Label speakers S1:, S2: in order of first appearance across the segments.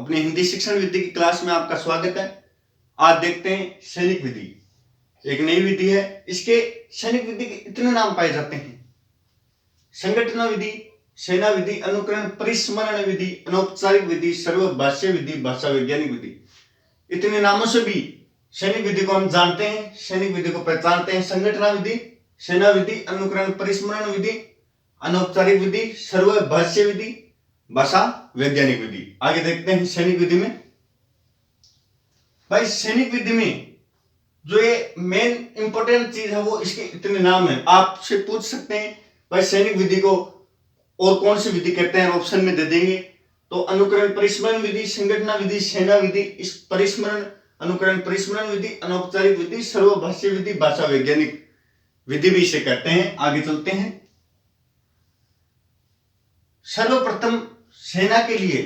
S1: अपनी हिंदी शिक्षण विधि की क्लास में आपका स्वागत है। आज देखते हैं सैनिक विधि। एक नई विधि है। इसके सैनिक विधि के इतने नाम पाए जाते हैं: संगठन विधि, सेना विधि, अनुकरण परिस्मरण विधि, अनौपचारिक विधि, सर्वभाष्य विधि, भाषा वैज्ञानिक विधि। इतने नामों से भी सैनिक विधि को हम जानते हैं, सैनिक विधि को पहचानते हैं। संगठन विधि, सेना विधि, अनुकरण परिस्मरण विधि, अनौपचारिक विधि, सर्वभाष्य विधि, भाषा वैज्ञानिक विधि। आगे देखते हैं सैनिक विधि में। भाई सैनिक विधि में जो ये मेन इंपॉर्टेंट चीज है वो इसके इतने नाम है। आपसे पूछ सकते हैं भाई सैनिक विधि को और कौन सी विधि कहते हैं, ऑप्शन में दे देंगे तो अनुकरण परिस्मरण विधि, संगठन विधि, सेना विधि, इस परिस्मरण अनुकरण परिस्मरण विधि, अनौपचारिक विधि, सर्वभाष्य विधि, भाषा वैज्ञानिक विधि भी इसे कहते हैं। आगे चलते हैं। सर्वप्रथम सेना के लिए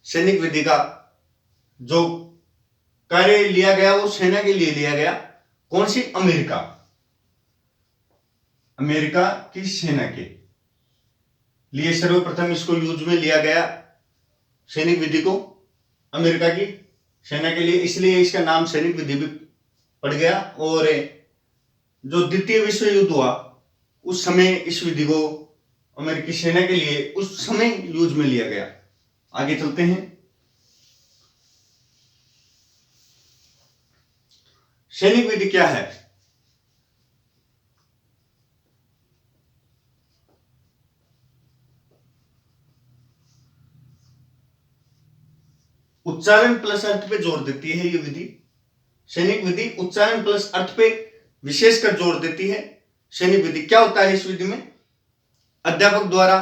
S1: सैनिक विधि का जो कार्य लिया गया वो सेना के लिए लिया गया। कौन सी? अमेरिका। अमेरिका की सेना के लिए सर्वप्रथम इसको यूज में लिया गया, सैनिक विधि को अमेरिका की सेना के लिए, इसलिए इसका नाम सैनिक विधि भी पड़ गया। और जो द्वितीय विश्व युद्ध हुआ उस समय इस विधि को अमेरिकी सेना के लिए उस समय यूज में लिया गया। आगे चलते हैं। सैनिक विधि क्या है? उच्चारण प्लस अर्थ पे जोर देती है ये विधि। सैनिक विधि उच्चारण प्लस अर्थ पे विशेषकर जोर देती है। सैनिक विधि क्या होता है? इस विधि में अध्यापक द्वारा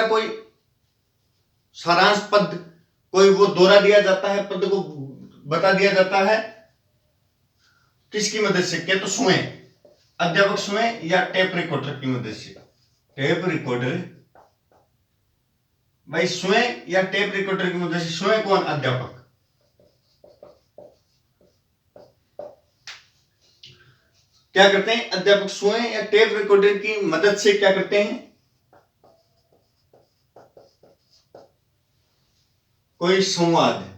S1: कोई सारांश पद, कोई वो दोहरा दिया जाता है, पद को बता दिया जाता है। किसकी मदद से? क्या तो स्वयं अध्यापक स्वयं या टेप रिकॉर्डर की मदद से। टेप रिकॉर्डर भाई स्वयं या टेप रिकॉर्डर की मदद से। स्वयं कौन? अध्यापक। क्या करते हैं? अध्यापक स्वयं या टेप रिकॉर्डर की मदद से क्या करते हैं? कोई संवाद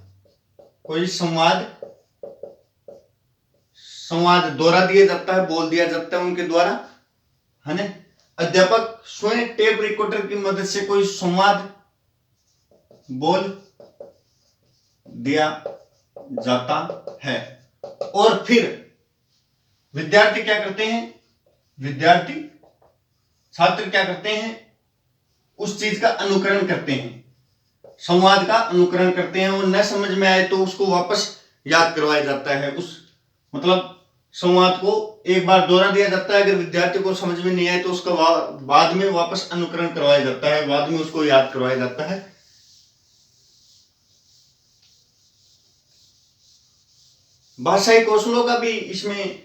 S1: दोहरा दिया जाता है, बोल दिया जाता है उनके द्वारा, है ना। अध्यापक स्वयं टेप रिकॉर्डर की मदद से कोई संवाद बोल दिया जाता है। और फिर विद्यार्थी क्या करते हैं? छात्र क्या करते हैं? उस चीज का अनुकरण करते हैं, संवाद का अनुकरण करते हैं। और न समझ में आए तो उसको वापस याद करवाया जाता है। उस मतलब संवाद को एक बार दोहरा दिया जाता है। अगर विद्यार्थी को समझ में नहीं आए तो उसका बाद में वापस अनुकरण करवाया जाता है, बाद में उसको याद करवाया जाता है। भाषाई कौशलों का भी इसमें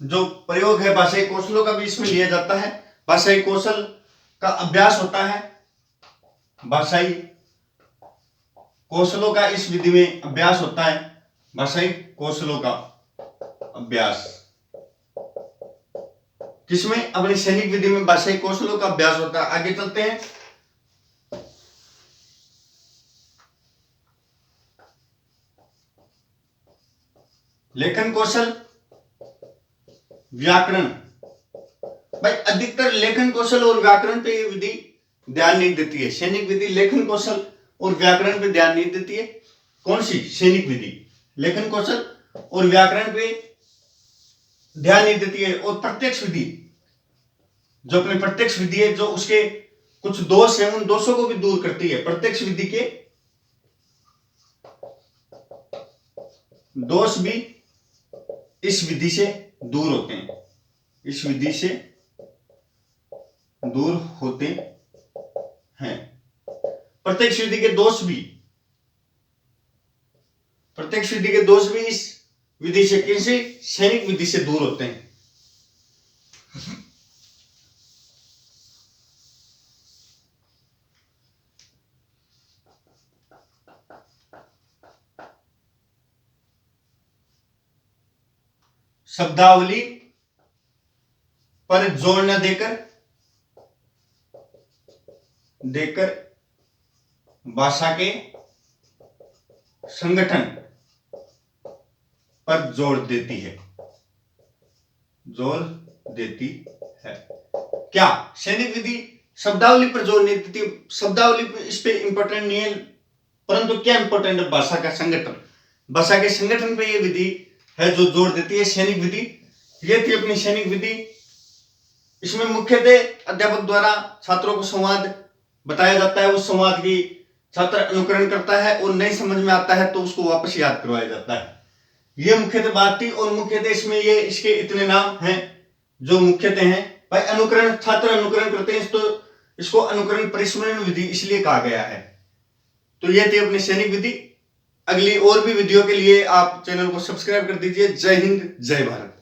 S1: जो प्रयोग है, भाषाई कौशलों का भी इसमें लिया जाता है। भाषाई कौशल का अभ्यास होता है। भाषाई कौशलों का इस विधि में अभ्यास होता है। भाषाई कौशलों का अभ्यास किसमें? अपनी सैनिक विधि में भाषाई कौशलों का अभ्यास होता है। आगे चलते हैं। लेखन कौशल, व्याकरण। भाई अधिकतर लेखन कौशल और व्याकरण पे ये विधि ध्यान नहीं देती है। सैनिक विधि लेखन कौशल और व्याकरण पे ध्यान नहीं देती है। कौन सी? सैनिक विधि लेखन कौशल और व्याकरण पे ध्यान नहीं देती है। और प्रत्यक्ष विधि, जो अपनी प्रत्यक्ष विधि है, जो उसके कुछ दोष है, उन दोषों को भी दूर करती है। प्रत्यक्ष विधि के दोष भी इस विधि से दूर होते हैं, इस विधि से दूर होते हैं। प्रत्यक्ष विधि के दोष भी इस विधि से, किसी सैनिक विधि से दूर होते हैं। शब्दावली पर जोर न देकर भाषा के संगठन पर जोर देती है। क्या सैनिक विधि शब्दावली पर जोर नहीं देती? शब्दावली पर इस पे इंपॉर्टेंट नहीं है, परंतु क्या इंपॉर्टेंट है? भाषा का संगठन, भाषा के संगठन पे ये विधि है जो जोर देती है, सैनिक विधि। ये थी अपनी सैनिक विधि। इसमें मुख्यतः अध्यापक द्वारा छात्रों को संवाद बताया जाता है, उस संवाद की छात्र अनुकरण करता है और नहीं समझ में आता है तो उसको वापस याद करवाया जाता है। ये मुख्यतः बात थी। और मुख्यतः इसमें ये इसके इतने नाम हैं जो मुख्यतः हैं। भाई अनुकरण, छात्र अनुकरण करते हैं तो इसको अनुकरण परिस्मरण विधि इसलिए कहा गया है। तो ये थी अपनी सैनिक विधि। अगली और भी वीडियो के लिए आप चैनल को सब्सक्राइब कर दीजिए। जय हिंद, जय भारत।